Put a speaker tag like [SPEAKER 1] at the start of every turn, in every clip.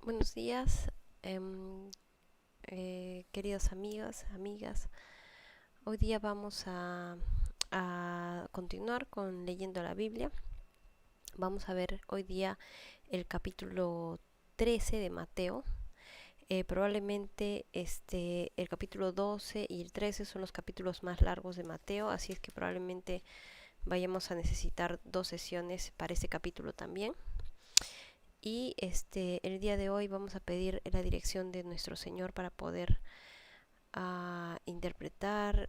[SPEAKER 1] Buenos días, queridos amigos, amigas. Hoy día vamos a continuar con leyendo la Biblia. Vamos a ver hoy día el capítulo 13 de Mateo. Probablemente el capítulo 12 y el 13 son los capítulos más largos de Mateo, así es que probablemente vayamos a necesitar 2 sesiones para este capítulo también. Y el día de hoy vamos a pedir la dirección de nuestro Señor para poder interpretar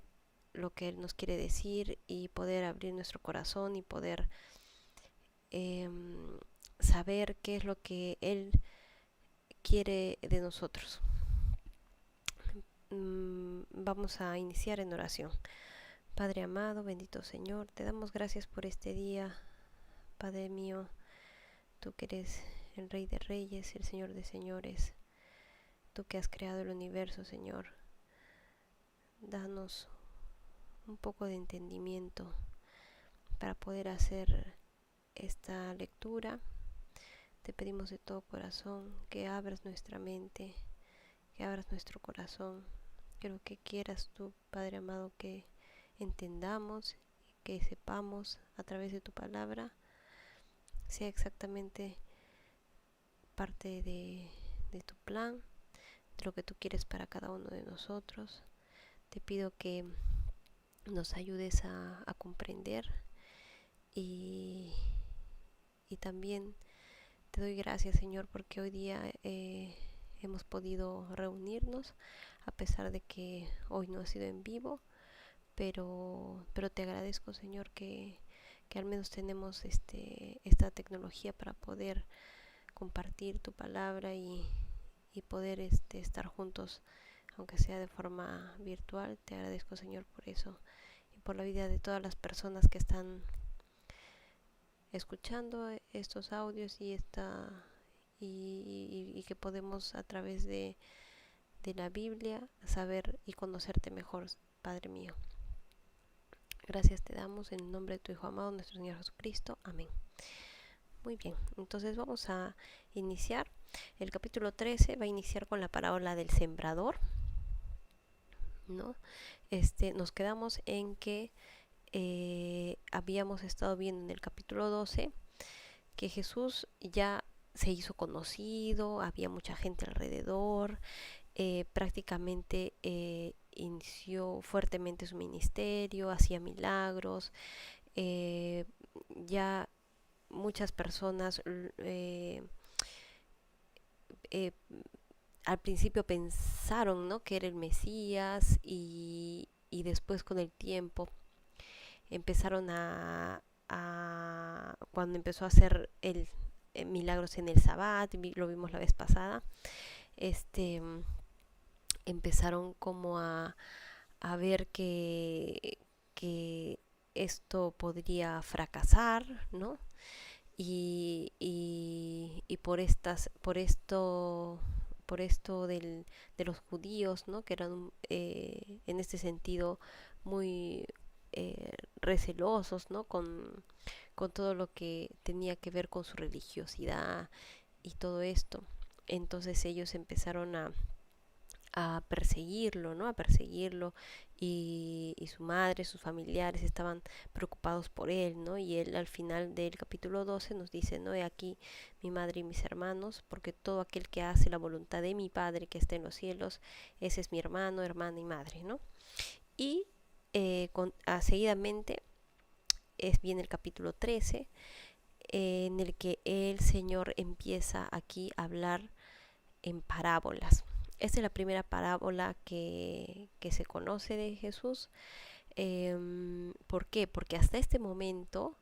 [SPEAKER 1] lo que Él nos quiere decir y poder abrir nuestro corazón y poder em, saber qué es lo que Él quiere de nosotros. Vamos a iniciar en oración. Padre amado, bendito Señor, te damos gracias por este día, Padre mío, tú que eres el Rey de Reyes, el Señor de Señores, tú que has creado el universo, Señor. Danos un poco de entendimiento para poder hacer esta lectura. Te pedimos de todo corazón que abras nuestra mente, que abras nuestro corazón, que lo que quieras tú, Padre amado, que entendamos, que sepamos a través de tu palabra, sea exactamente parte de tu plan, de lo que tú quieres para cada uno de nosotros. Te pido que nos ayudes a comprender y, y también te doy gracias, Señor, porque hoy día hemos podido reunirnos, a pesar de que hoy no ha sido en vivo, pero te agradezco, Señor, que al menos tenemos esta tecnología para poder compartir tu palabra y poder estar juntos, aunque sea de forma virtual. Te agradezco, Señor, por eso y por la vida de todas las personas que están escuchando estos audios y que podemos a través de la Biblia saber y conocerte mejor, Padre mío. Gracias te damos en el nombre de tu Hijo amado, nuestro Señor Jesucristo. Amén. Muy bien, entonces vamos a iniciar. El capítulo 13 va a iniciar con la parábola del sembrador, ¿no? Nos quedamos en que habíamos estado viendo en el capítulo 12 que Jesús ya se hizo conocido, había mucha gente alrededor, prácticamente inició fuertemente su ministerio, hacía milagros, eh, ya muchas personas eh, al principio pensaron, ¿no?, que era el Mesías y después con el tiempo empezaron cuando empezó a hacer el milagros en el Sabbat, lo vimos la vez pasada, este empezaron como a ver que esto podría fracasar, ¿no? Y por esto de los judíos, ¿no?, que eran en este sentido muy recelosos, ¿no?, con todo lo que tenía que ver con su religiosidad y todo esto. Entonces ellos empezaron a perseguirlo, ¿no? A perseguirlo y su madre, sus familiares estaban preocupados por él, ¿no? Y él al final del capítulo 12 nos dice, ¿no? He aquí mi madre y mis hermanos, porque todo aquel que hace la voluntad de mi Padre que está en los cielos, ese es mi hermano, hermana y madre, ¿no? Y seguidamente viene el capítulo 13, en el que el Señor empieza aquí a hablar en parábolas. Esta es la primera parábola que se conoce de Jesús. ¿Por qué? Porque hasta este momento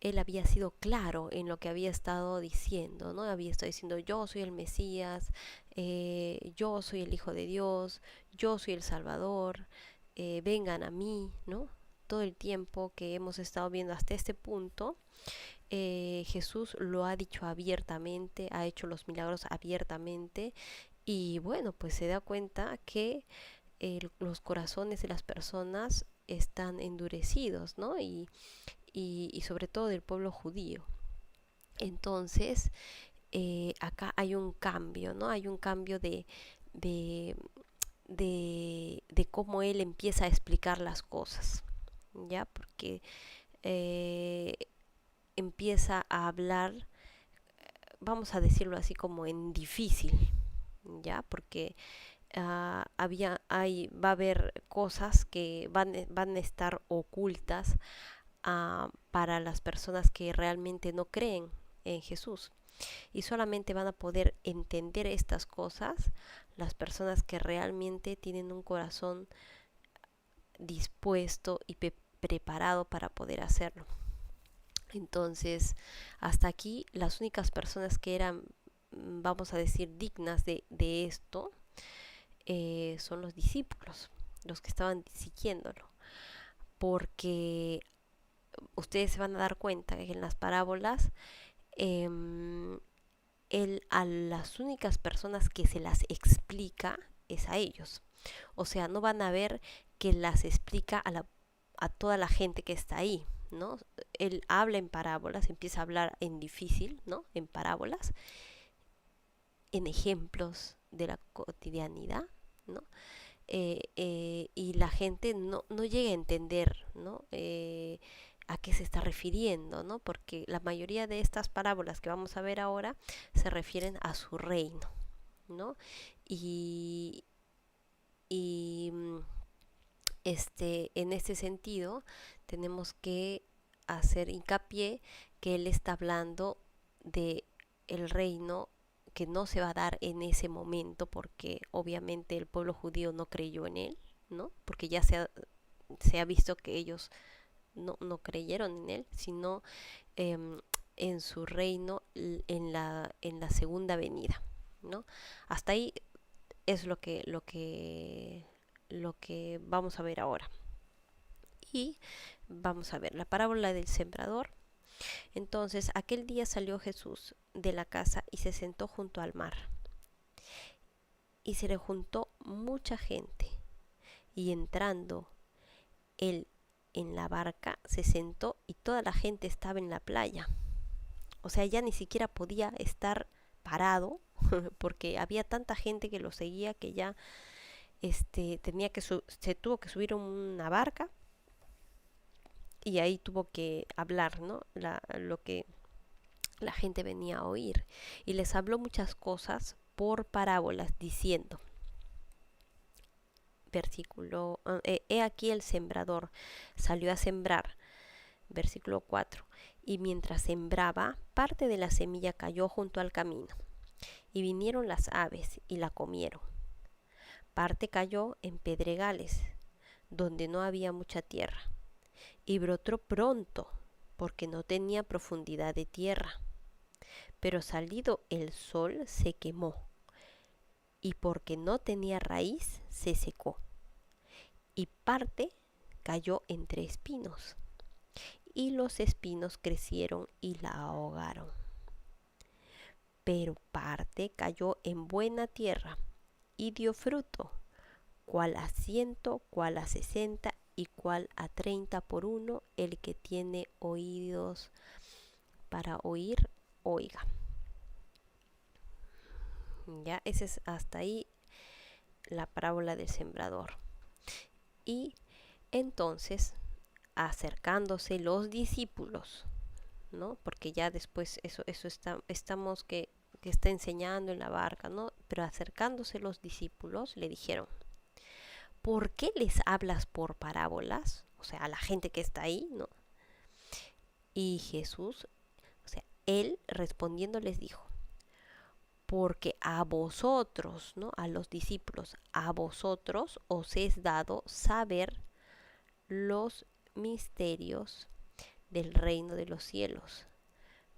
[SPEAKER 1] él había sido claro en lo que había estado diciendo, ¿no? Había estado diciendo, yo soy el Mesías, yo soy el Hijo de Dios, yo soy el Salvador, vengan a mí, ¿no? Todo el tiempo que hemos estado viendo hasta este punto, Jesús lo ha dicho abiertamente, ha hecho los milagros abiertamente y bueno, pues se da cuenta que los corazones de las personas están endurecidos, ¿no? Y sobre todo del pueblo judío. Entonces, acá hay un cambio, ¿no? Hay un cambio de, de cómo él empieza a explicar las cosas, ¿ya? Porque eh, empieza a hablar, vamos a decirlo así como en difícil, ¿ya? Porque va a haber cosas que van a estar ocultas para las personas que realmente no creen en Jesús. Y solamente van a poder entender estas cosas las personas que realmente tienen un corazón dispuesto y preparado para poder hacerlo. Entonces, hasta aquí las únicas personas que eran, vamos a decir, dignas de esto, son los discípulos, los que estaban siguiéndolo. Porque ustedes se van a dar cuenta que en las parábolas, él a las únicas personas que se las explica es a ellos. O sea, no van a ver que las explica a toda la gente que está ahí, ¿no? Él habla en parábolas, empieza a hablar en difícil, ¿no? En parábolas, en ejemplos de la cotidianidad, ¿no? Y la gente no llega a entender, ¿no? A qué se está refiriendo, ¿no? Porque la mayoría de estas parábolas que vamos a ver ahora se refieren a su reino, ¿no? Y, y en este sentido tenemos que hacer hincapié que él está hablando de el reino que no se va a dar en ese momento, porque obviamente el pueblo judío no creyó en él, ¿no? Porque ya se ha visto que ellos no creyeron en él, sino eh, en su reino en la segunda venida, ¿no? Hasta ahí es lo que vamos a ver ahora. Y vamos a ver la parábola del sembrador. Entonces, aquel día salió Jesús de la casa y se sentó junto al mar. Y se le juntó mucha gente. Y entrando él en la barca, se sentó y toda la gente estaba en la playa. O sea, ya ni siquiera podía estar parado porque había tanta gente que lo seguía que ya se tuvo que subir a una barca y ahí tuvo que hablar, ¿no? Lo que la gente venía a oír. Y les habló muchas cosas por parábolas, diciendo, versículo, he aquí el sembrador salió a sembrar, versículo 4, y mientras sembraba, parte de la semilla cayó junto al camino, y vinieron las aves y la comieron. Parte cayó en pedregales, donde no había mucha tierra, y brotó pronto, porque no tenía profundidad de tierra. Pero salido el sol se quemó, y porque no tenía raíz se secó. Y parte cayó entre espinos, y los espinos crecieron y la ahogaron. Pero parte cayó en buena tierra, y dio fruto, cual a 100, cual a 60 y cual a 30 por uno. El que tiene oídos para oír, oiga. Ya, ese es hasta ahí la parábola del sembrador. Y entonces, acercándose los discípulos, ¿no? Porque ya después estamos que está enseñando en la barca, ¿no? Pero acercándose los discípulos le dijeron, ¿por qué les hablas por parábolas? O sea, a la gente que está ahí, ¿no? Y Jesús, o sea, él respondiendo les dijo, porque a vosotros, ¿no? A los discípulos, a vosotros os es dado saber los misterios del reino de los cielos,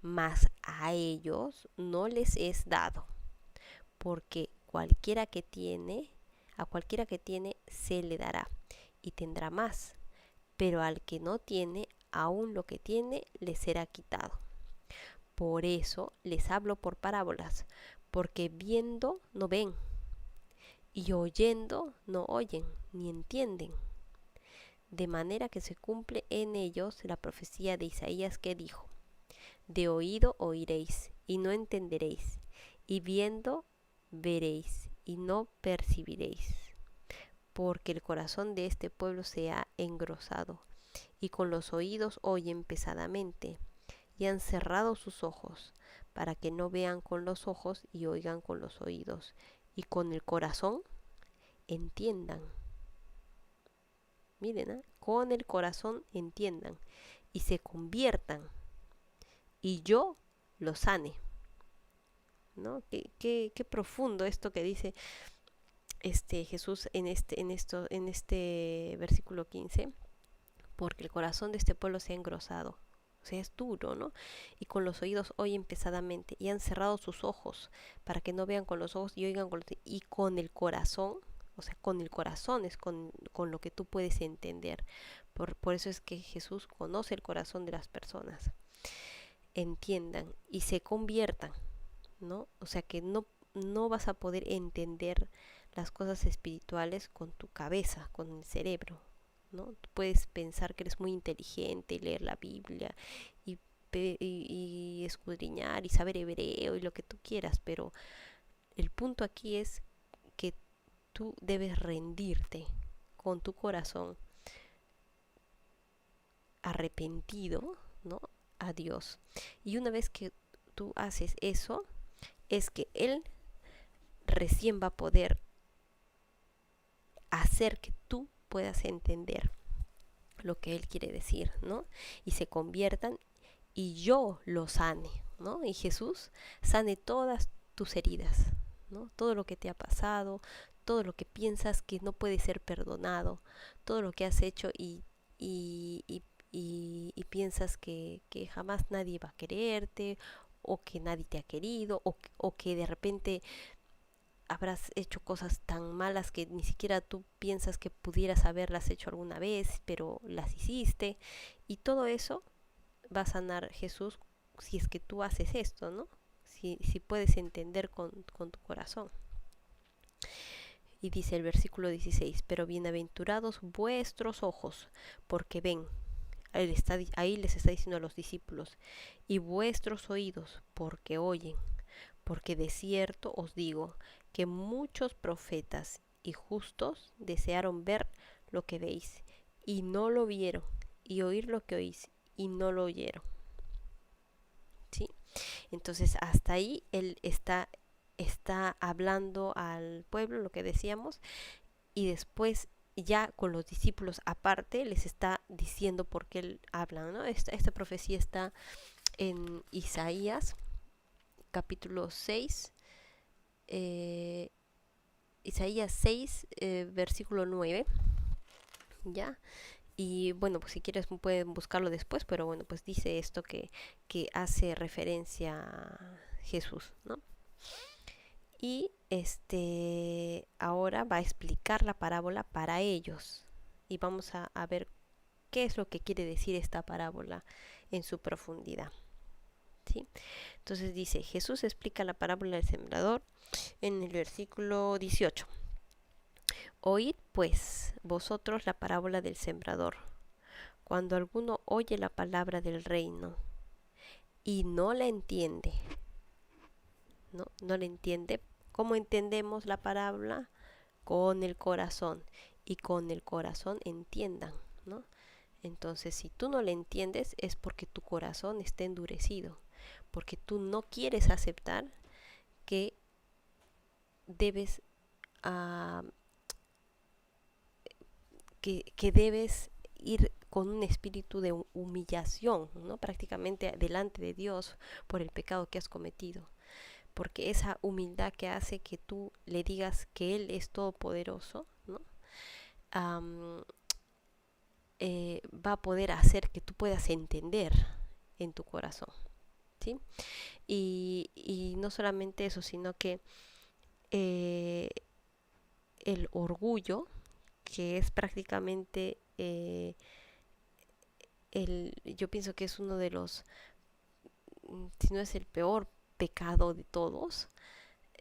[SPEAKER 1] mas a ellos no les es dado, porque a cualquiera que tiene se le dará y tendrá más, pero al que no tiene, aún lo que tiene le será quitado. Por eso les hablo por parábolas, porque viendo no ven, y oyendo no oyen, ni entienden. De manera que se cumple en ellos la profecía de Isaías que dijo, De oído oiréis y no entenderéis, y viendo veréis y no percibiréis, porque el corazón de este pueblo se ha engrosado, y con los oídos oyen pesadamente, y han cerrado sus ojos, para que no vean con los ojos y oigan con los oídos, y con el corazón entiendan. Miren, ¿eh? Con el corazón entiendan y se conviertan, y yo los sane. ¿No? Qué profundo esto que dice Jesús en este versículo 15, porque el corazón de este pueblo se ha engrosado, o sea, es duro, ¿no? Y con los oídos oyen pesadamente, y han cerrado sus ojos, para que no vean con los ojos y oigan y con el corazón, o sea, con el corazón es con lo que tú puedes entender. Por eso es que Jesús conoce el corazón de las personas. Entiendan y se conviertan, ¿no? O sea que no vas a poder entender las cosas espirituales con tu cabeza, con el cerebro, ¿no? Tú puedes pensar que eres muy inteligente, leer la Biblia y, y escudriñar y saber hebreo y lo que tú quieras, pero el punto aquí es que tú debes rendirte con tu corazón arrepentido, ¿no? A Dios. Y una vez que tú haces eso, es que Él recién va a poder hacer que tú puedas entender lo que Él quiere decir, ¿no? Y se conviertan y yo lo sane, ¿no? Y Jesús sane todas tus heridas, ¿no? Todo lo que te ha pasado, todo lo que piensas que no puede ser perdonado, todo lo que has hecho y, y, y piensas que jamás nadie va a quererte o que nadie te ha querido o que de repente habrás hecho cosas tan malas que ni siquiera tú piensas que pudieras haberlas hecho alguna vez, pero las hiciste. Y todo eso va a sanar Jesús si es que tú haces esto, ¿no? Si puedes entender con tu corazón. Y dice el versículo 16, pero bienaventurados vuestros ojos, porque ven. Ahí les está diciendo a los discípulos, y vuestros oídos, porque oyen. Porque de cierto os digo que muchos profetas y justos desearon ver lo que veis y no lo vieron, y oír lo que oís y no lo oyeron. ¿Sí? Entonces hasta ahí él está hablando al pueblo, lo que decíamos, y después ya con los discípulos aparte les está diciendo por qué él habla, ¿no? Esta profecía está en Isaías capítulo 6, Isaías 6, versículo 9, ¿ya? Y bueno, pues si quieres pueden buscarlo después, pero bueno, pues dice esto que hace referencia a Jesús, ¿no? Y ahora va a explicar la parábola para ellos. Y vamos a ver qué es lo que quiere decir esta parábola en su profundidad. ¿Sí? Entonces dice, Jesús explica la parábola del sembrador en el versículo 18. Oíd pues vosotros la parábola del sembrador. Cuando alguno oye la palabra del reino y no la entiende, no la entiende, ¿cómo entendemos la parábola? Con el corazón, y con el corazón entiendan, ¿no? Entonces, si tú no la entiendes es porque tu corazón está endurecido, porque tú no quieres aceptar que debes que debes ir con un espíritu de humillación, ¿no? Prácticamente delante de Dios por el pecado que has cometido. Porque esa humildad que hace que tú le digas que Él es todopoderoso, ¿no? Va a poder hacer que tú puedas entender en tu corazón, ¿sí? Y no solamente eso, sino que el orgullo, que es prácticamente yo pienso que es uno de los, si no es el peor pecado de todos,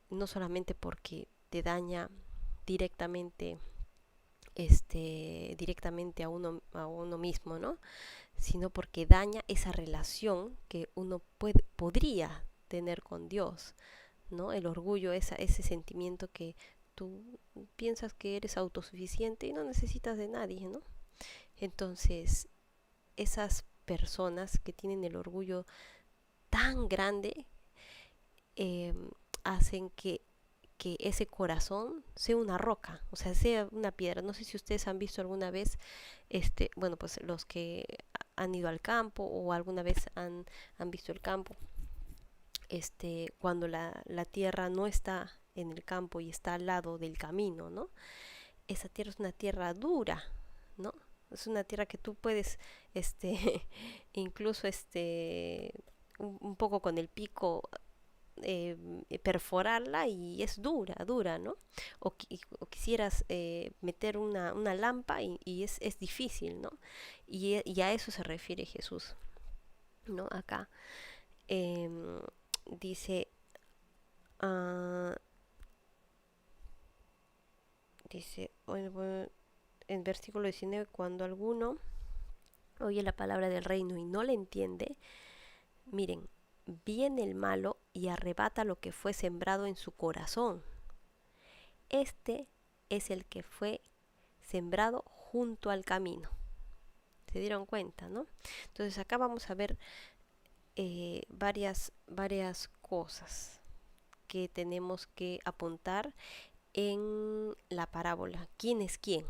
[SPEAKER 1] no solamente porque te daña directamente directamente a uno mismo, ¿no? Sino porque daña esa relación que uno podría tener con Dios, ¿no? El orgullo, ese sentimiento que tú piensas que eres autosuficiente y no necesitas de nadie, ¿no? Entonces, esas personas que tienen el orgullo tan grande eh, hacen que ese corazón sea una roca, o sea, sea una piedra. No sé si ustedes han visto alguna vez, bueno, pues los que han ido al campo o alguna vez han visto el campo, cuando la tierra no está en el campo y está al lado del camino, ¿no? Esa tierra es una tierra dura, ¿no? Es una tierra que tú puedes, incluso, un poco con el pico eh, perforarla y es dura, dura, ¿no? O quisieras meter una lampa y es difícil, ¿no? Y a eso se refiere Jesús, ¿no? Acá em, dice, ah, bueno, en versículo 19, cuando alguno oye la palabra del reino y no la entiende, miren, viene el malo y arrebata lo que fue sembrado en su corazón. Este es el que fue sembrado junto al camino. ¿Se dieron cuenta, no? Entonces acá vamos a ver varias cosas que tenemos que apuntar en la parábola. ¿Quién es quién?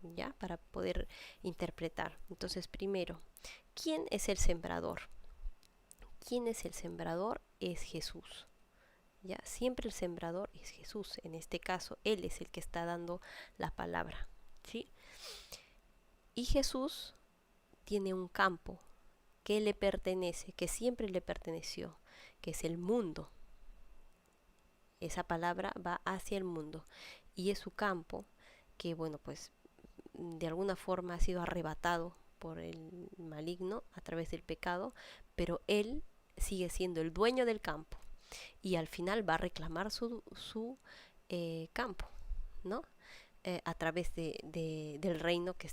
[SPEAKER 1] ¿Ya? Para poder interpretar. Entonces, primero, ¿quién es el sembrador? ¿Quién es el sembrador? Es Jesús. ¿Ya? Siempre el sembrador es Jesús. En este caso, Él es el que está dando la palabra. ¿Sí? Y Jesús tiene un campo que le pertenece, que siempre le perteneció, que es el mundo. Esa palabra va hacia el mundo y es su campo que, bueno, pues de alguna forma ha sido arrebatado por el maligno a través del pecado, pero él sigue siendo el dueño del campo y al final va a reclamar su campo, ¿no? A través del reino que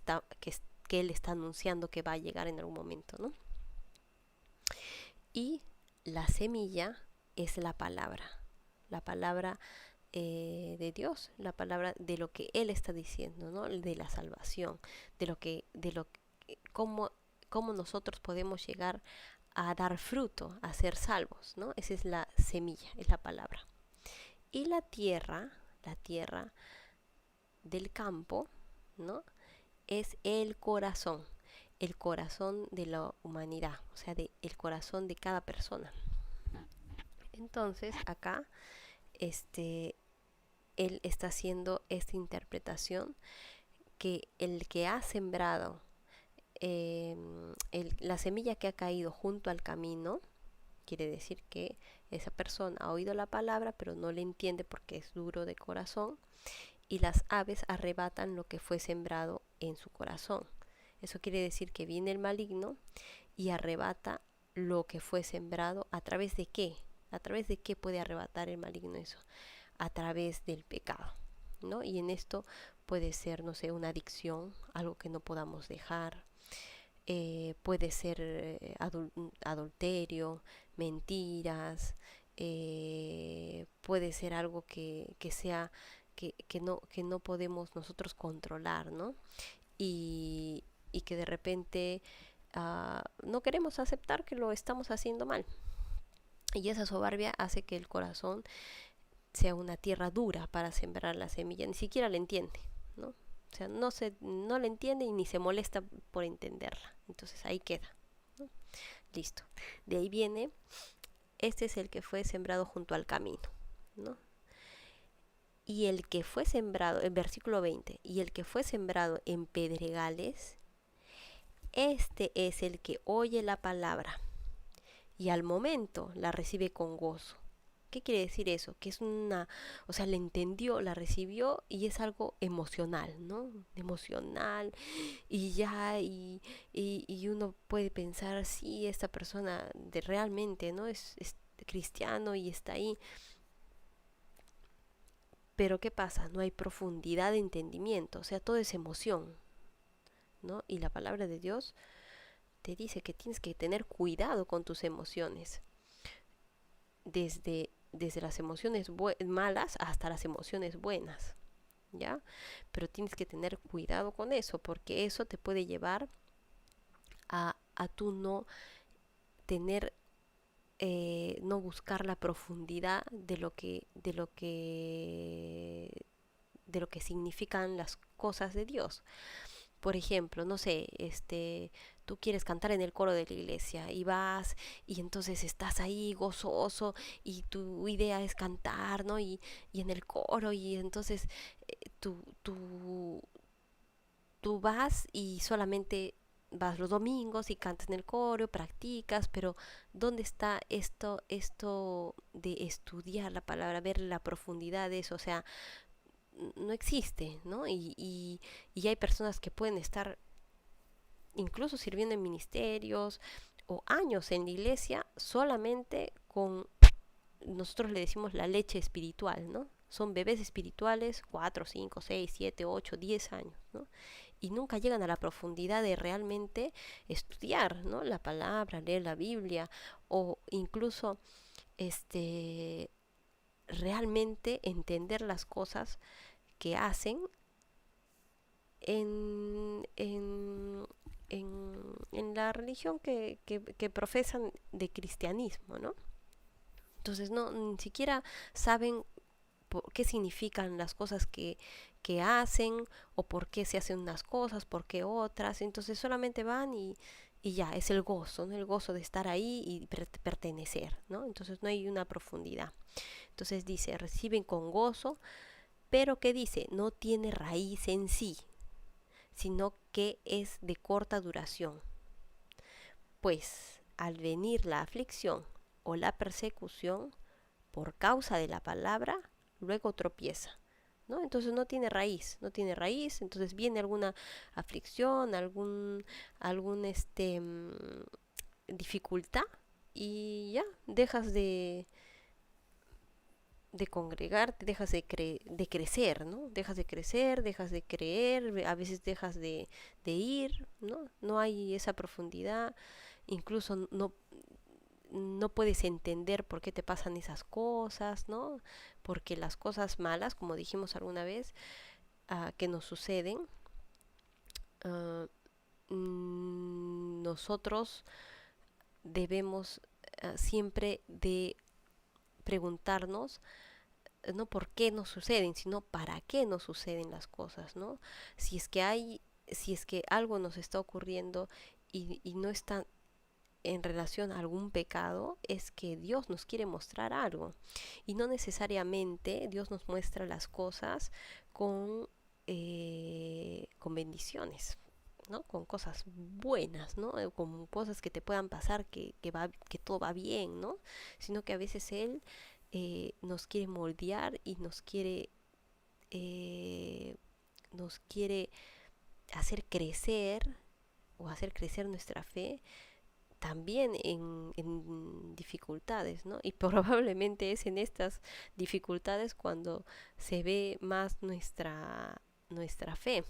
[SPEAKER 1] él está anunciando que va a llegar en algún momento, ¿no? Y la semilla es la palabra de Dios, la palabra de lo que Él está diciendo, ¿no? De la salvación, cómo, cómo nosotros podemos llegar a dar fruto, a ser salvos, ¿no? Esa es la semilla, es la palabra. Y la tierra del campo, ¿no? Es el corazón de la humanidad, o sea, el corazón de cada persona. Entonces, acá, él está haciendo esta interpretación que el que ha sembrado la semilla que ha caído junto al camino, quiere decir que esa persona ha oído la palabra pero no le entiende porque es duro de corazón y las aves arrebatan lo que fue sembrado en su corazón. Eso quiere decir que viene el maligno y arrebata lo que fue sembrado. ¿A través de qué? ¿A través de qué puede arrebatar el maligno eso? A través del pecado, ¿no? Y en esto puede ser, no sé, una adicción, algo que no podamos dejar. Puede ser adulterio, mentiras, puede ser algo que sea que no podemos nosotros controlar, ¿no? Y que de repente no queremos aceptar que lo estamos haciendo mal. Y esa soberbia hace que el corazón sea una tierra dura para sembrar la semilla, ni siquiera la entiende, ¿no? O sea, no la entiende y ni se molesta por entenderla. Entonces ahí queda, ¿no? Listo. De ahí viene, este es el que fue sembrado junto al camino, ¿no? Y el que fue sembrado, en versículo 20, y el que fue sembrado en pedregales, este es el que oye la palabra y al momento la recibe con gozo. ¿Qué quiere decir eso? Que es o sea, la entendió, la recibió y es algo emocional, ¿no? Emocional y ya, y uno puede pensar, sí, esta persona realmente, ¿no? Es cristiano y está ahí. Pero ¿qué pasa? No hay profundidad de entendimiento, o sea, todo es emoción, ¿no? Y la palabra de Dios te dice que tienes que tener cuidado con tus emociones, desde las emociones malas hasta las emociones buenas, ¿ya? Pero tienes que tener cuidado con eso, porque eso te puede llevar a tú no tener, no buscar la profundidad de lo que significan las cosas de Dios. Por ejemplo, no sé, tú quieres cantar en el coro de la iglesia y vas y entonces estás ahí gozoso y tu idea es cantar, ¿no? Y en el coro y entonces tú, tú, tú vas y solamente vas los domingos y cantas en el coro, practicas, pero ¿dónde está esto de estudiar la palabra, ver la profundidad de eso? O sea, no existe, ¿no? Y hay personas que pueden estar incluso sirviendo en ministerios o años en la iglesia solamente con, nosotros le decimos la leche espiritual, ¿no? Son bebés espirituales, 4 5 6 7 8 10 años, ¿no? Y nunca llegan a la profundidad de realmente estudiar, ¿no? La palabra, leer la Biblia o incluso este realmente entender las cosas que hacen en, en, en la religión que profesan de cristianismo, ¿no? Entonces no, ni siquiera saben qué significan las cosas que hacen o por qué se hacen unas cosas, por qué otras. Entonces solamente van y ya, es el gozo, ¿no? El gozo de estar ahí y pertenecer, ¿no? Entonces no hay una profundidad. Entonces dice, reciben con gozo, pero ¿qué dice? No tiene raíz en sí, sino que es de corta duración. Pues al venir la aflicción o la persecución por causa de la palabra, luego tropieza, ¿no? Entonces no tiene raíz, no tiene raíz, entonces viene alguna aflicción, algún dificultad y ya dejas de congregarte, dejas de crecer, ¿no? Dejas de crecer, dejas de creer, a veces dejas de ir, ¿no? No hay esa profundidad, incluso no puedes entender por qué te pasan esas cosas, ¿no? Porque las cosas malas, como dijimos alguna vez, que nos suceden, uh, nosotros debemos siempre de preguntarnos no por qué nos suceden, sino para qué nos suceden las cosas, ¿no? Si es que algo nos está ocurriendo y no está en relación a algún pecado, es que Dios nos quiere mostrar algo. Y no necesariamente Dios nos muestra las cosas con bendiciones, ¿no? Con cosas buenas, ¿no? Con cosas que te puedan pasar, que todo va bien, ¿no? Sino que a veces Él nos quiere moldear y nos quiere hacer crecer o hacer crecer nuestra fe también en dificultades, ¿no? Y probablemente es en estas dificultades cuando se ve más nuestra fe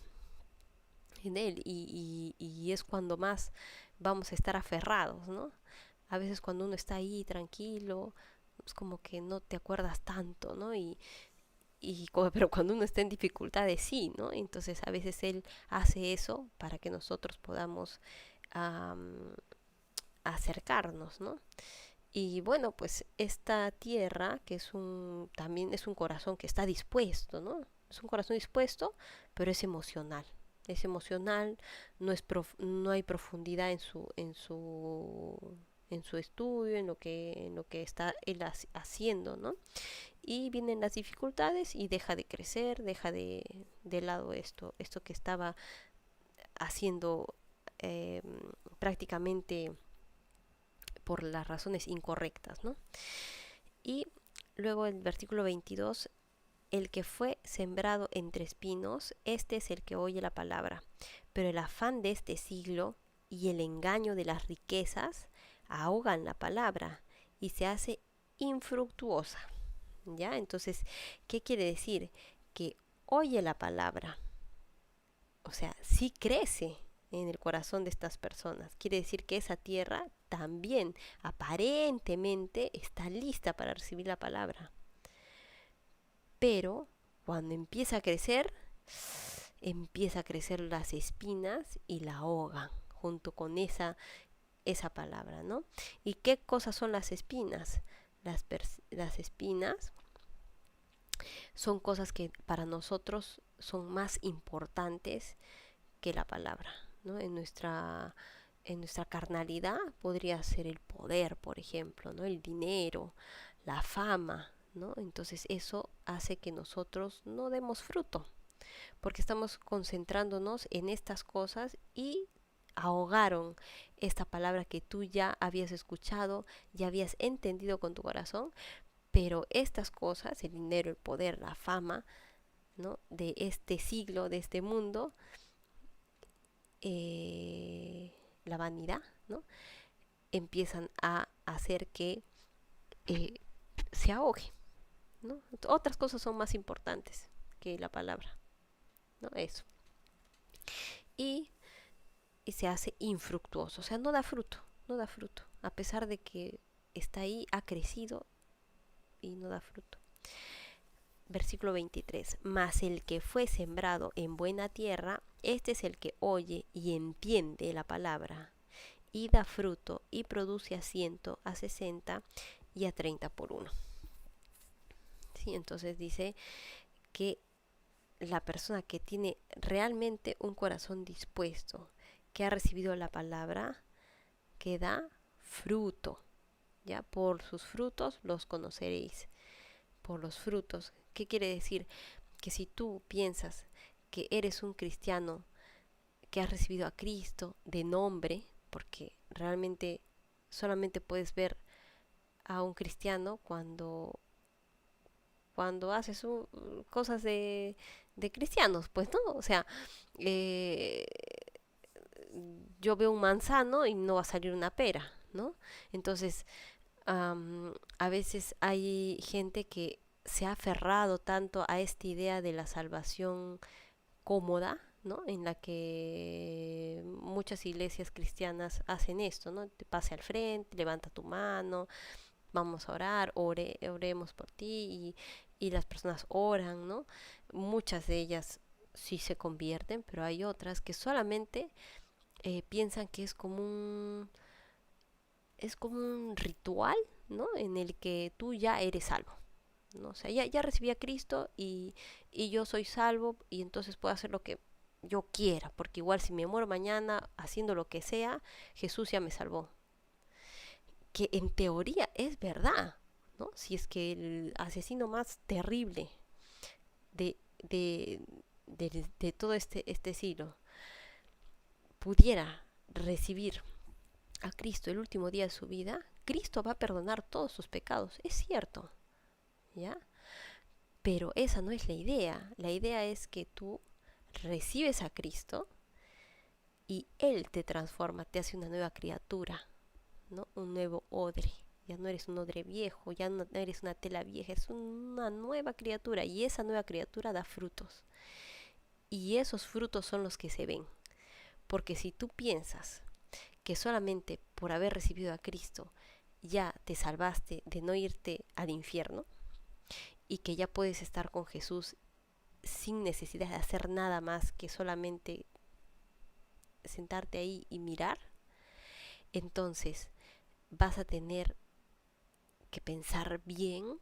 [SPEAKER 1] en Él y es cuando más vamos a estar aferrados, ¿no? A veces cuando uno está ahí tranquilo, es como que no te acuerdas tanto, ¿no? Pero cuando uno está en dificultades sí, ¿no? Entonces a veces Él hace eso para que nosotros podamos um, acercarnos, ¿no? Y bueno, pues esta tierra, que también es un corazón que está dispuesto, ¿no? Es un corazón dispuesto, pero es emocional. Es emocional, no hay profundidad en su estudio, en lo que está él haciendo, ¿no? Y vienen las dificultades y deja de crecer, deja de lado esto que estaba haciendo eh, prácticamente por las razones incorrectas, ¿no? Y luego el versículo 22, el que fue sembrado entre espinos, este es el que oye la palabra, pero el afán de este siglo y el engaño de las riquezas ahogan la palabra y se hace infructuosa, ¿ya? Entonces, ¿qué quiere decir? Que oye la palabra, o sea, sí crece en el corazón de estas personas. Quiere decir que esa tierra también aparentemente está lista para recibir la palabra. Pero cuando empieza a crecer las espinas y la ahogan junto con esa palabra, ¿no? ¿Y qué cosas son las espinas? Las espinas son cosas que para nosotros son más importantes que la palabra, ¿no? En nuestra carnalidad podría ser el poder, por ejemplo, ¿no? El dinero, la fama, ¿no? Entonces eso hace que nosotros no demos fruto, porque estamos concentrándonos en estas cosas y ahogaron esta palabra que tú ya habías escuchado, ya habías entendido con tu corazón, pero estas cosas, el dinero, el poder, la fama, ¿no? De este siglo, de este mundo, la vanidad, ¿no? Empiezan a hacer que eh, se ahogue, ¿no? Otras cosas son más importantes que la palabra, ¿no? Eso. Y, y se hace infructuoso, o sea, no da fruto, no da fruto, a pesar de que está ahí, ha crecido y no da fruto. Versículo 23. Mas el que fue sembrado en buena tierra, este es el que oye y entiende la palabra, y da fruto, y produce a 100, a 60 y a 30 por uno. ¿Sí? Entonces dice que la persona que tiene realmente un corazón dispuesto, que ha recibido la palabra, que da fruto, ¿ya? Por sus frutos los conoceréis. Por los frutos. ¿Qué quiere decir? Que si tú piensas que eres un cristiano, que has recibido a Cristo de nombre, porque realmente solamente puedes ver a un cristiano cuando haces cosas de cristianos, pues, ¿no? O sea, eh, yo veo un manzano y no va a salir una pera, ¿no? Entonces, a veces hay gente que se ha aferrado tanto a esta idea de la salvación cómoda, ¿no? En la que muchas iglesias cristianas hacen esto, ¿no? Te pase al frente, levanta tu mano, vamos a orar, oremos por ti y las personas oran, ¿no? Muchas de ellas sí se convierten, pero hay otras que solamente piensan que es como un ritual, ¿no? En el que tú ya eres salvo, ¿no? O sea, ya recibí a Cristo y yo soy salvo y entonces puedo hacer lo que yo quiera, porque igual si me muero mañana haciendo lo que sea, Jesús ya me salvó. Que en teoría es verdad, ¿no? Si es que el asesino más terrible de, de, de todo este siglo pudiera recibir a Cristo el último día de su vida, Cristo va a perdonar todos sus pecados, es cierto, ¿ya? Pero esa no es la idea. La idea es que tú recibes a Cristo y Él te transforma, te hace una nueva criatura, ¿no? Un nuevo odre. Ya no eres un odre viejo, ya no eres una tela vieja, es una nueva criatura y esa nueva criatura da frutos. Y esos frutos son los que se ven. Porque si tú piensas que solamente por haber recibido a Cristo ya te salvaste de no irte al infierno y que ya puedes estar con Jesús sin necesidad de hacer nada más que solamente sentarte ahí y mirar, entonces vas a tener que pensar bien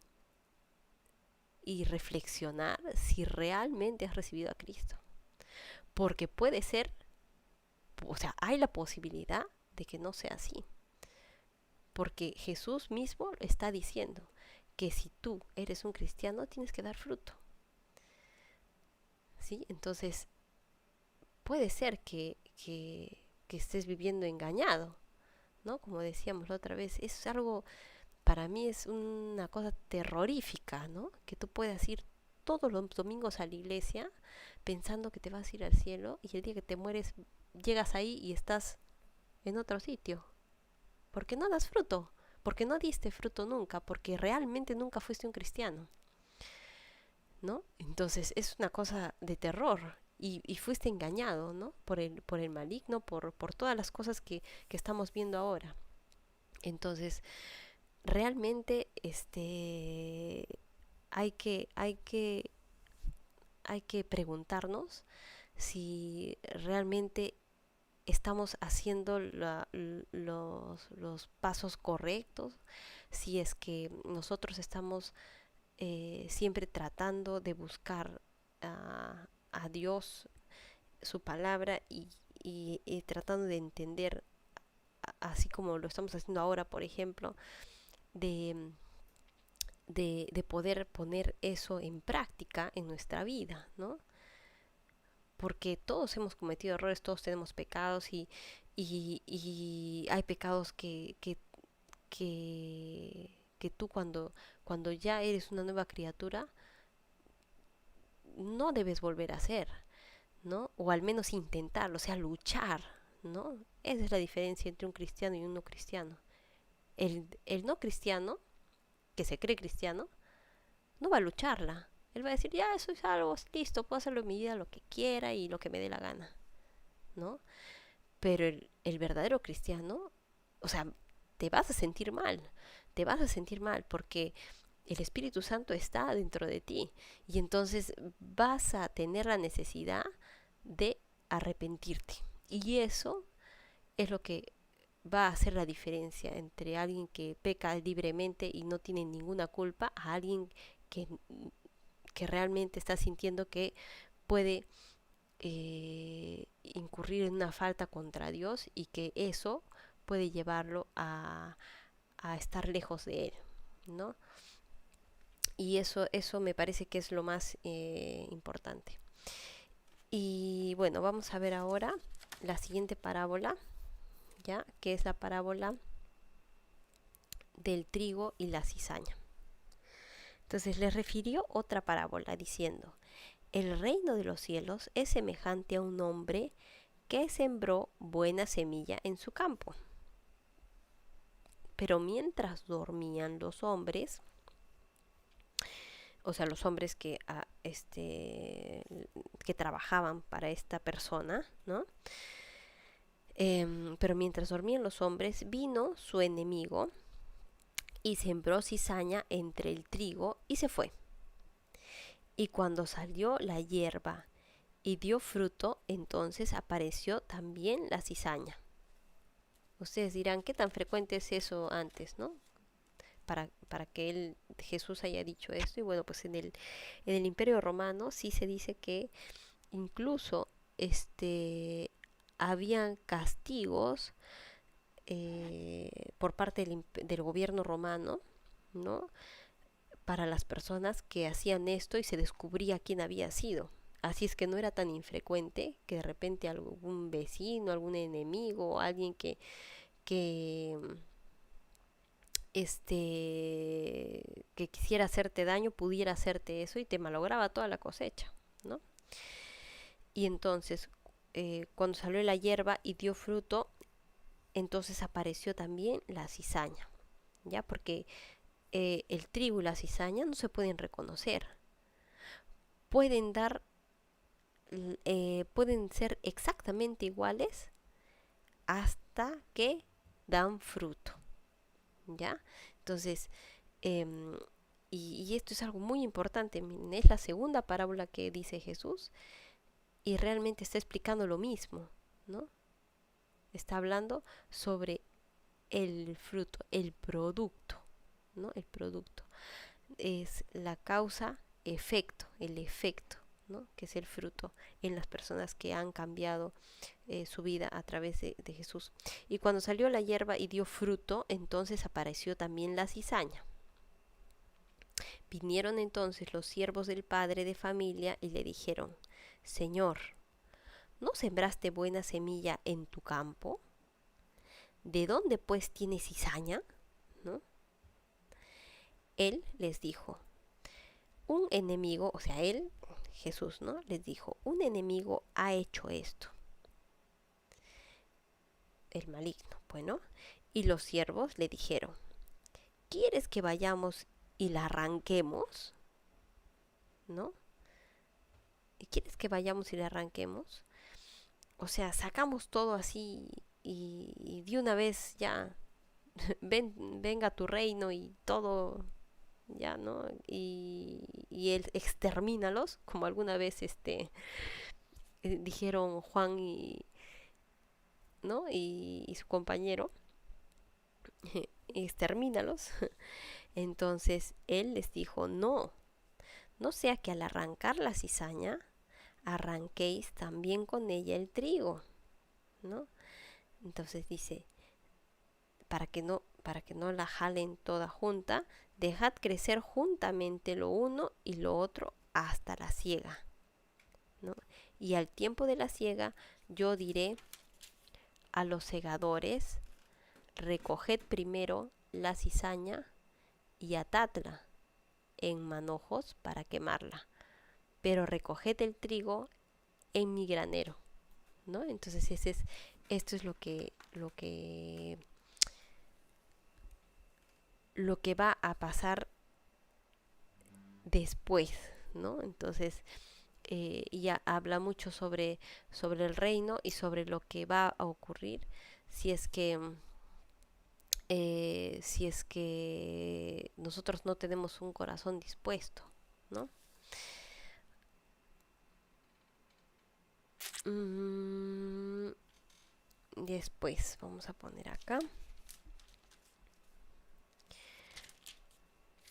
[SPEAKER 1] y reflexionar si realmente has recibido a Cristo. Porque puede ser, o sea, hay la posibilidad de que no sea así. Porque Jesús mismo está diciendo que si tú eres un cristiano tienes que dar fruto. ¿Sí? Entonces, puede ser que estés viviendo engañado, ¿no? Como decíamos la otra vez, es algo, para mí es una cosa terrorífica, ¿no? Que tú puedas ir todos los domingos a la iglesia pensando que te vas a ir al cielo y el día que te mueres llegas ahí y estás en otro sitio. Porque no das fruto, porque no diste fruto nunca, porque realmente nunca fuiste un cristiano, ¿no? Entonces es una cosa de terror y fuiste engañado, ¿no? Por el maligno, por todas las cosas que estamos viendo ahora. Entonces, realmente hay que, hay que, hay que preguntarnos si realmente estamos haciendo los pasos correctos, si es que nosotros estamos siempre tratando de buscar a Dios, su palabra y tratando de entender, así como lo estamos haciendo ahora, por ejemplo, de, de poder poner eso en práctica en nuestra vida, ¿no? Porque todos hemos cometido errores, todos tenemos pecados y hay pecados que tú cuando ya eres una nueva criatura no debes volver a hacer, ¿no? O al menos intentarlo, o sea, luchar, ¿no? Esa es la diferencia entre un cristiano y un no cristiano. El no cristiano, que se cree cristiano, no va a lucharla. Él va a decir, ya, eso es algo, listo, puedo hacerlo en mi vida lo que quiera y lo que me dé la gana, ¿no? Pero el verdadero cristiano, o sea, te vas a sentir mal, te vas a sentir mal porque el Espíritu Santo está dentro de ti y entonces vas a tener la necesidad de arrepentirte. Y eso es lo que va a hacer la diferencia entre alguien que peca libremente y no tiene ninguna culpa a alguien que, que realmente está sintiendo que puede incurrir en una falta contra Dios y que eso puede llevarlo a estar lejos de Él, ¿no? Y eso me parece que es lo más importante. Y bueno, vamos a ver ahora la siguiente parábola, ¿ya? Que es la parábola del trigo y la cizaña. Entonces les refirió otra parábola diciendo, el reino de los cielos es semejante a un hombre que sembró buena semilla en su campo. Pero mientras dormían los hombres, o sea, los hombres que trabajaban para esta persona, ¿no? Pero mientras dormían los hombres, vino su enemigo y sembró cizaña entre el trigo y se fue. Y cuando salió la hierba y dio fruto, entonces apareció también la cizaña. Ustedes dirán, ¿qué tan frecuente es eso antes, no? Para que Jesús haya dicho esto. Y bueno, pues en el Imperio Romano sí se dice que incluso habían castigos por parte del gobierno romano, ¿no? Para las personas que hacían esto y se descubría quién había sido. Así es que no era tan infrecuente que de repente algún vecino, algún enemigo, alguien que que quisiera hacerte daño pudiera hacerte eso y te malograba toda la cosecha, ¿no? Y entonces cuando salió la hierba y dio fruto, entonces apareció también la cizaña, ya, porque el trigo y la cizaña no se pueden reconocer, pueden dar pueden ser exactamente iguales hasta que dan fruto, ¿ya? Entonces, em, y esto es algo muy importante, es la segunda parábola que dice Jesús y realmente está explicando lo mismo, ¿no? Está hablando sobre el fruto, el producto, ¿no? El producto es la causa, efecto, el efecto, ¿no? Que es el fruto en las personas que han cambiado su vida a través de Jesús. Y cuando salió la hierba y dio fruto, entonces apareció también la cizaña. Vinieron entonces los siervos del padre de familia y le dijeron, Señor, ¿no sembraste buena semilla en tu campo? ¿De dónde pues tienes cizaña? ¿No? Él les dijo, un enemigo, o sea, él, Jesús, ¿no? Les dijo, un enemigo ha hecho esto. El maligno, bueno. Y los siervos le dijeron, ¿quieres que vayamos y la arranquemos? ¿No? ¿Y quieres que vayamos y la arranquemos? O sea, sacamos todo así y de una vez ya, venga tu reino y todo, ya, ¿no? Y él extermínalos, como alguna vez dijeron Juan ¿no? Y su compañero, extermínalos. Entonces él les dijo, no, no sea que al arrancar la cizaña, arranquéis también con ella el trigo, ¿no? Entonces dice, para que no la jalen toda junta, dejad crecer juntamente lo uno y lo otro hasta la siega, ¿no? Y al tiempo de la siega, yo diré a los segadores, recoged primero la cizaña y atadla en manojos para quemarla, pero recoged el trigo en mi granero, ¿no? Entonces esto es lo que va a pasar después, ¿no? Entonces ya habla mucho sobre el reino y sobre lo que va a ocurrir si es que nosotros no tenemos un corazón dispuesto, ¿no? Mm, Después vamos a poner acá.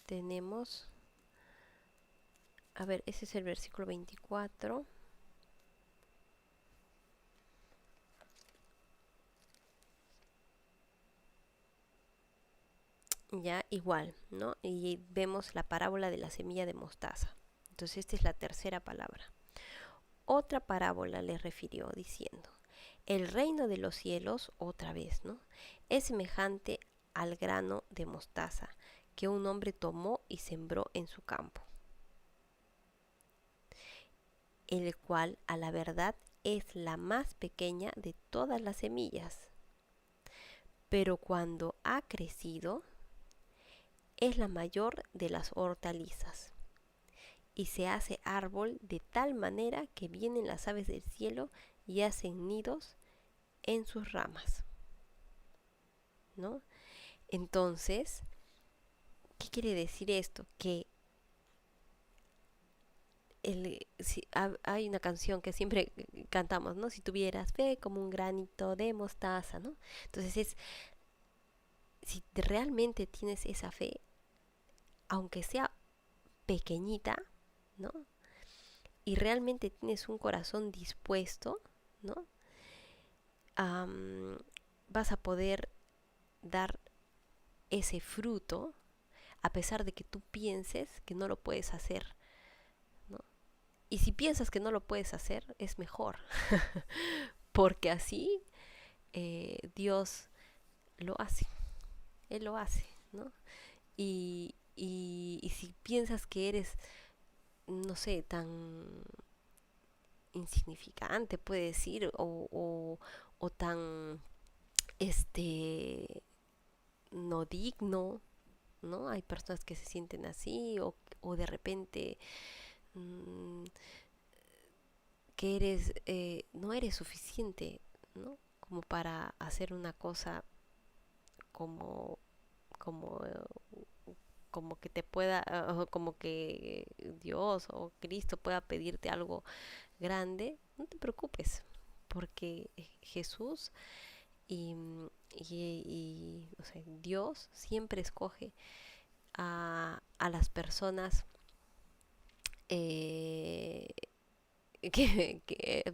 [SPEAKER 1] Tenemos, a ver, ese es el versículo 24. Ya igual, ¿no? Y vemos la parábola de la semilla de mostaza. Entonces esta es la tercera palabra. Otra parábola le refirió diciendo, el reino de los cielos, otra vez, ¿no? Es semejante al grano de mostaza que un hombre tomó y sembró en su campo, el cual a la verdad es la más pequeña de todas las semillas, pero cuando ha crecido es la mayor de las hortalizas y se hace árbol de tal manera que vienen las aves del cielo y hacen nidos en sus ramas, ¿no? Entonces, ¿qué quiere decir esto? Que hay una canción que siempre cantamos, ¿no? Si tuvieras fe como un granito de mostaza, ¿no? Entonces si realmente tienes esa fe, aunque sea pequeñita, ¿no? Y realmente tienes un corazón dispuesto, ¿no? Am, Vas a poder dar ese fruto a pesar de que tú pienses que no lo puedes hacer, ¿no? Y si piensas que no lo puedes hacer, es mejor, porque así Dios lo hace, Él lo hace, ¿no? Y si piensas que eres, no sé, tan insignificante, puede decir, o tan, este, no digno, ¿no? Hay personas que se sienten así, o de repente mmm, que no eres suficiente, ¿no? Como para hacer una cosa como, como, como que te pueda, como que Dios o Cristo pueda pedirte algo grande, no te preocupes, porque Jesús y, o sea, Dios siempre escoge a las personas eh, que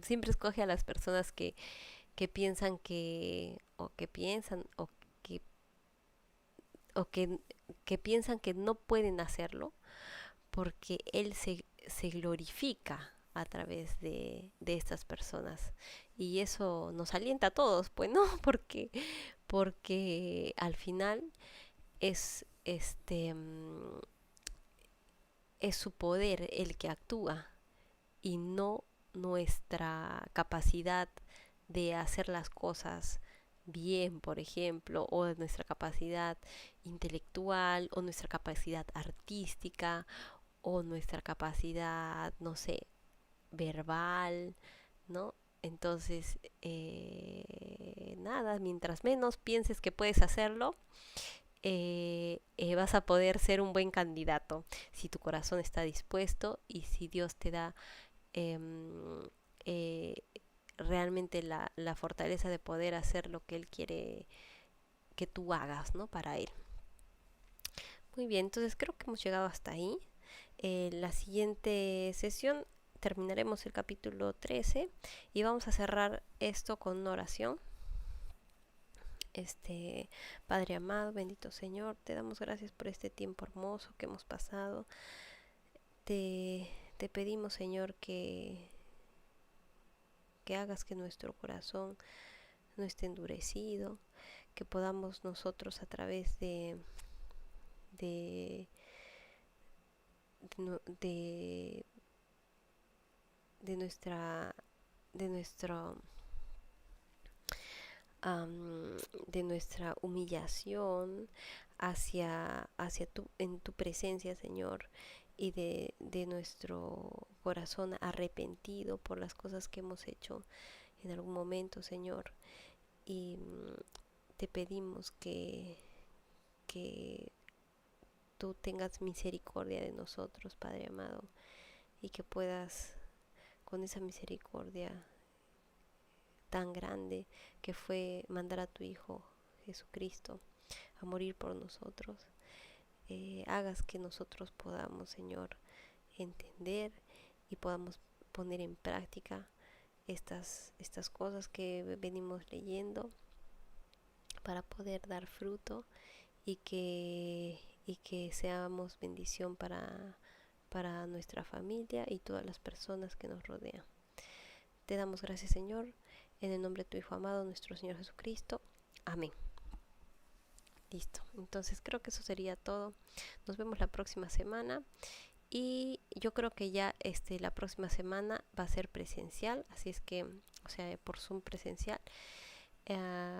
[SPEAKER 1] siempre escoge a las personas que piensan que piensan que, o que piensan que no pueden hacerlo porque Él se glorifica a través de estas personas y eso nos alienta a todos, pues no, porque al final es es su poder el que actúa y no nuestra capacidad de hacer las cosas bien, por ejemplo, o de nuestra capacidad intelectual, o nuestra capacidad artística, o nuestra capacidad, no sé, verbal, ¿no? Entonces, nada, mientras menos pienses que puedes hacerlo, vas a poder ser un buen candidato si tu corazón está dispuesto y si Dios te da em, eh, realmente la fortaleza de poder hacer lo que Él quiere que tú hagas, ¿no? Para Él. Muy bien, entonces creo que hemos llegado hasta ahí. La siguiente sesión terminaremos el capítulo 13 y vamos a cerrar esto con una oración. Padre amado, bendito Señor, te damos gracias por este tiempo hermoso que hemos pasado. Te pedimos, Señor, que hagas que nuestro corazón no esté endurecido, que podamos nosotros a través de, de, de nuestra de nuestro de nuestra humillación hacia en tu presencia, Señor, y de nuestro corazón arrepentido por las cosas que hemos hecho en algún momento, Señor. Y te pedimos que tú tengas misericordia de nosotros, Padre amado, y que puedas, con esa misericordia tan grande que fue mandar a tu Hijo Jesucristo a morir por nosotros, hagas que nosotros podamos, Señor, entender y podamos poner en práctica estas cosas que venimos leyendo para poder dar fruto y que seamos bendición para nuestra familia y todas las personas que nos rodean. Te damos gracias, Señor, en el nombre de tu Hijo amado, nuestro Señor Jesucristo. Amén. Listo. Entonces creo que eso sería todo. Nos vemos la próxima semana. Y yo creo que ya la próxima semana va a ser presencial. Así es que, o sea, por Zoom presencial.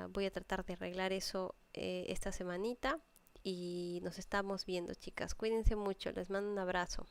[SPEAKER 1] Voy a tratar de arreglar eso esta semanita. Y nos estamos viendo, chicas. Cuídense mucho. Les mando un abrazo.